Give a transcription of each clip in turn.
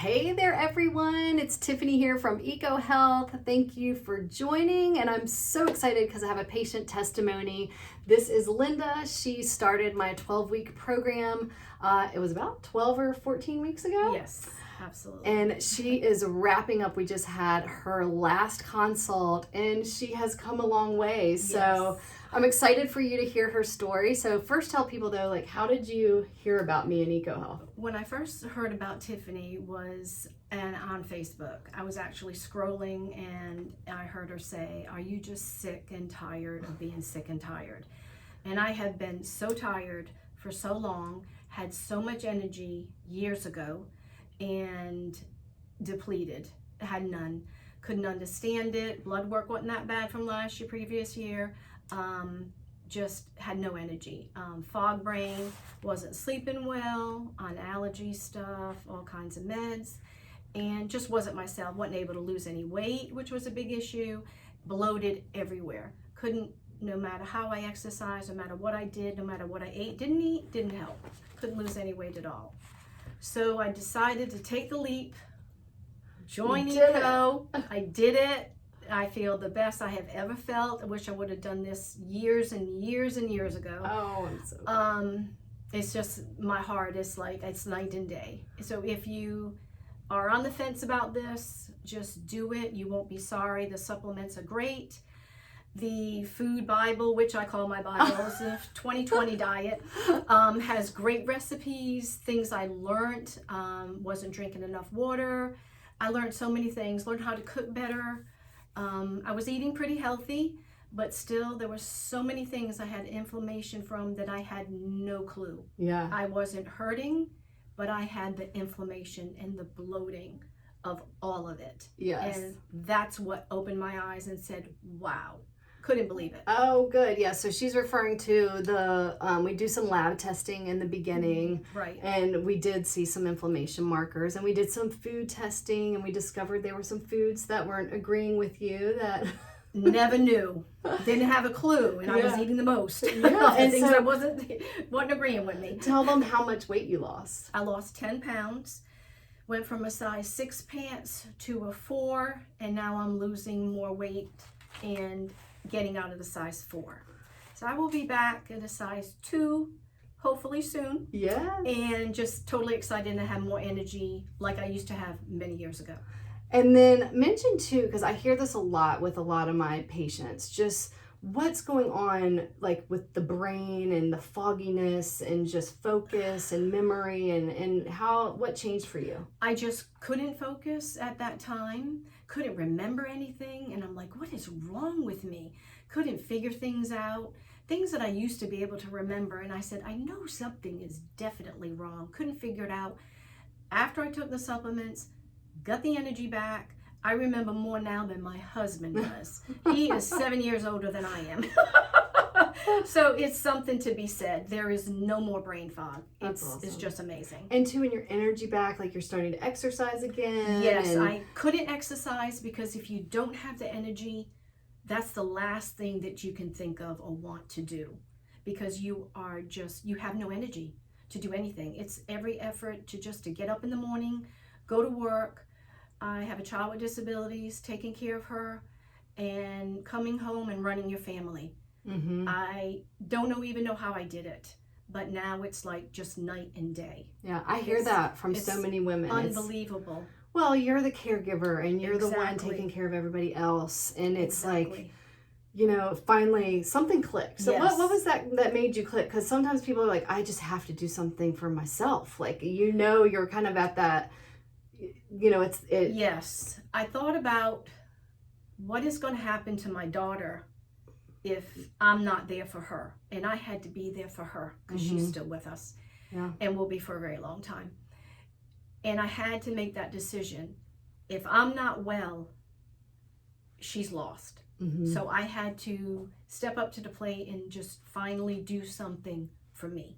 Hey there, everyone. It's Tiffany here from EcoHealth. Thank you for joining. And I'm so excited because I have a patient testimony. This is Linda. She started my 12-week program. It was about 12 or 14 weeks ago. Yes, absolutely. And she is wrapping up. We just had her last consult and she has come a long way. So Yes. I'm excited for you to hear her story. So first tell people though, like, how did you hear about me and EcoHealth? When I first heard about Tiffany was on Facebook. I was actually scrolling and I heard her say, "Are you just sick and tired of being sick and tired?" And I had been so tired for so long, had so much energy years ago, and depleted, had none. Couldn't understand it. Blood work wasn't that bad from previous year. Just had no energy. Fog brain, wasn't sleeping well, on allergy stuff, all kinds of meds, and just wasn't myself. Wasn't able to lose any weight, which was a big issue. Bloated everywhere. Couldn't, no matter how I exercised, no matter what I did, no matter what I ate, didn't help. Couldn't lose any weight at all. So I decided to take the leap, join Eco. I did it. I feel the best I have ever felt. I wish I would have done this years and years and years ago. Oh, I'm so glad. It's just, my heart is like, it's night and day. So if you are on the fence about this, just do it. You won't be sorry. The supplements are great. The food Bible, which I call my Bible, is the 2020 diet, has great recipes, things I learned, wasn't drinking enough water. I learned so many things, learned how to cook better. I was eating pretty healthy, but still there were so many things I had inflammation from that I had no clue. Yeah. I wasn't hurting, but I had the inflammation and the bloating of all of it. Yes. And that's what opened my eyes and said, wow, couldn't believe it. Oh, good. Yeah. So she's referring to the, we do some lab testing in the beginning. Right. And we did see some inflammation markers, and we did some food testing, and we discovered there were some foods that weren't agreeing with you that Never knew, didn't have a clue, and I was eating the most. Yeah, and and things so- that wasn't agreeing with me. Tell them how much weight you lost. I lost 10 pounds, went from a size 6 pants to a 4, and now I'm losing more weight and getting out of the size 4. So I will be back at a size 2, hopefully soon, Yeah. and just totally excited to have more energy like I used to have many years ago. And then mention too, because I hear this a lot with a lot of my patients, just what's going on like with the brain and the fogginess and just focus and memory and what changed for you? I just couldn't focus at that time, couldn't remember anything, and I'm like, what is wrong with me? Couldn't figure things out, things that I used to be able to remember, and I said, I know something is definitely wrong. Couldn't figure it out. After I took the supplements, got the energy back. I remember more now than my husband does. He is 7 years older than I am. So it's something to be said. There is no more brain fog. That's awesome. It's just amazing. And too, in your energy back, like you're starting to exercise again. Yes, and I couldn't exercise because if you don't have the energy, that's the last thing that you can think of or want to do, because you have no energy to do anything. It's every effort to get up in the morning, go to work. I have a child with disabilities, taking care of her, and coming home and running your family. Mm-hmm. I don't even know how I did it, but now it's like just night and day. Yeah, I hear that from so many women. Unbelievable. Well, you're the caregiver and you're the one Exactly. taking care of everybody else. And it's like, Exactly. you know, finally something clicked. So Yes. what was that made you click? Because sometimes people are like, I just have to do something for myself. Like, you know, you're kind of at that, you know, it. Yes. I thought about what is going to happen to my daughter if I'm not there for her. And I had to be there for her because she's still with us. Yeah. And will be for a very long time. And I had to make that decision. If I'm not well, she's lost. Mm-hmm. So I had to step up to the plate and just finally do something for me.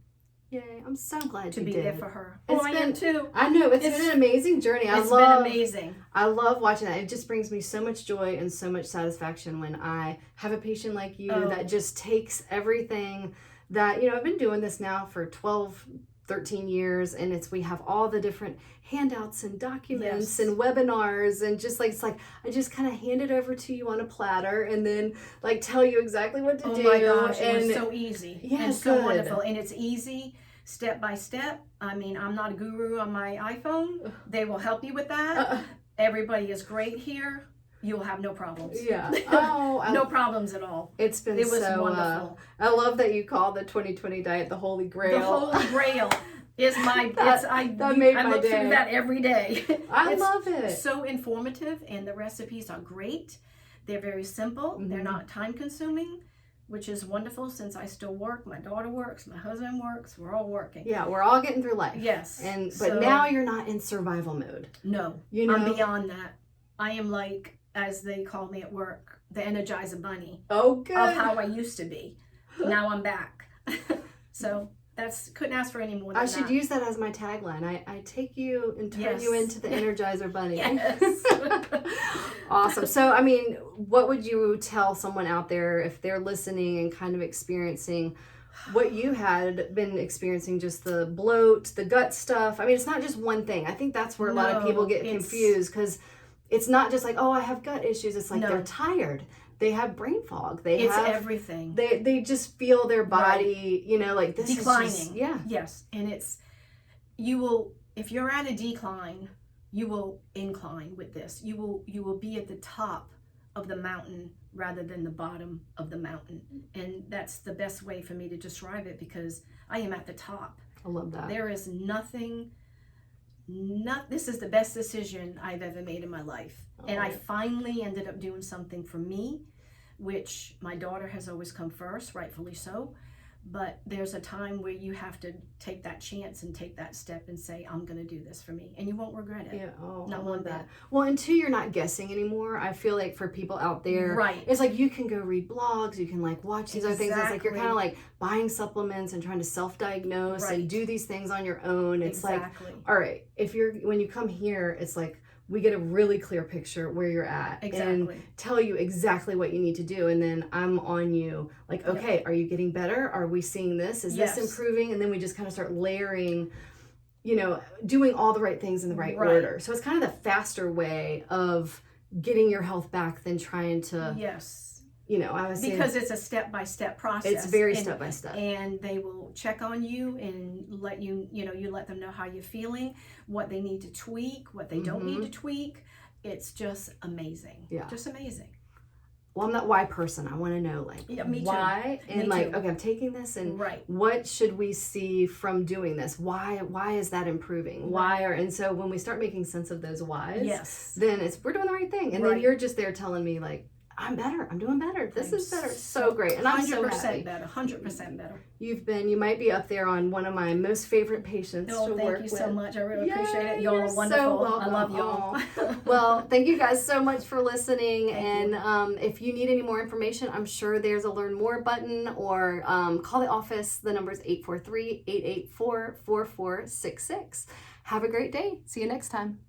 Yay, I'm so glad To you be did. there for her. It's Oh, I am been- too. I know, it's It's- been an amazing journey. It's been amazing. I love watching that. It just brings me so much joy and so much satisfaction when I have a patient like you Oh. that just takes everything that, you know, I've been doing this now for 12 13 years, and we have all the different handouts and documents Yes. and webinars, and just like, it's like I just kind of hand it over to you on a platter and then like tell you exactly what to do. Oh my gosh, and it was so easy. Yeah, and so good. wonderful. And it's easy, step by step. I mean, I'm not a guru on my iPhone. They will help you with that. Everybody is great here. You will have no problems. Yeah. Oh, No problems at all. It was so wonderful. I love that you call the 2020 diet the Holy Grail. The Holy Grail is my. I made my look day. through that every day. I It's love it. so informative, and the recipes are great. They're very simple. Mm-hmm. They're not time consuming, which is wonderful since I still work. My daughter works. My husband works. We're all working. Yeah, we're all getting through life. Yes. But now you're not in survival mode. No, You know? I'm beyond that. I am like, as they call me at work, the Energizer Bunny Oh, good. of how I used to be. Now I'm back. So couldn't ask for any more than I that. should use that as my tagline. I take you and turn Yes. you into the Energizer Bunny. Yes. Awesome. So, I mean, what would you tell someone out there if they're listening and kind of experiencing what you had been experiencing, just the bloat, the gut stuff? I mean, it's not just one thing. I think that's where a lot of people get confused, because it's not just like, oh, I have gut issues. It's like they're tired. They have brain fog. It's everything. They just feel their body, you know, like this declining. is just, yeah. Yes. And if you're at a decline, you will incline with this. You will be at the top of the mountain rather than the bottom of the mountain. And that's the best way for me to describe it, because I am at the top. I love that. There is nothing, this is the best decision I've ever made in my life. And I finally ended up doing something for me, which my daughter has always come first, rightfully so. But there's a time where you have to take that chance and take that step and say, I'm going to do this for me. And you won't regret it. Yeah, oh, Not I one love bit. that. Well, and two, you're not guessing anymore. I feel like for people out there, Right. it's like you can go read blogs, you can like watch these other things. It's like you're Exactly. kind of like buying supplements and trying to self-diagnose Right. and do these things on your own. It's Exactly. like, all right, when you come here, it's like we get a really clear picture where you're at Exactly. and tell you exactly what you need to do. And then I'm on you like, okay, are you getting better? Are we seeing this? Is this improving? And then we just kind of start layering, you know, doing all the right things in the right order. So it's kind of the faster way of getting your health back than trying to, you know, I was saying, because it's a step-by-step process. it's very step-by-step. And they will check on you and let you let them know how you're feeling, what they need to tweak, what they don't need to tweak. It's just amazing. Yeah. Just amazing. Well, I'm that why person. I want to know, like, me too. why, and Me like, too. okay, I'm taking this, and Right. what should we see from doing this? Why is that improving? And so when we start making sense of those whys, then we're doing the right thing, and then you're just there telling me like, I'm better. I'm doing better. This is better. So great. And I'm so happy. 100% better. 100% better. You might be up there on one of my most favorite patients to work with. Thank you so much. I really appreciate it. You're Y'all are wonderful. so welcome. I love y'all. Well, thank you guys so much for listening. If you need any more information, I'm sure there's a Learn More button, or call the office. The number is 843-884-4466. Have a great day. See you next time.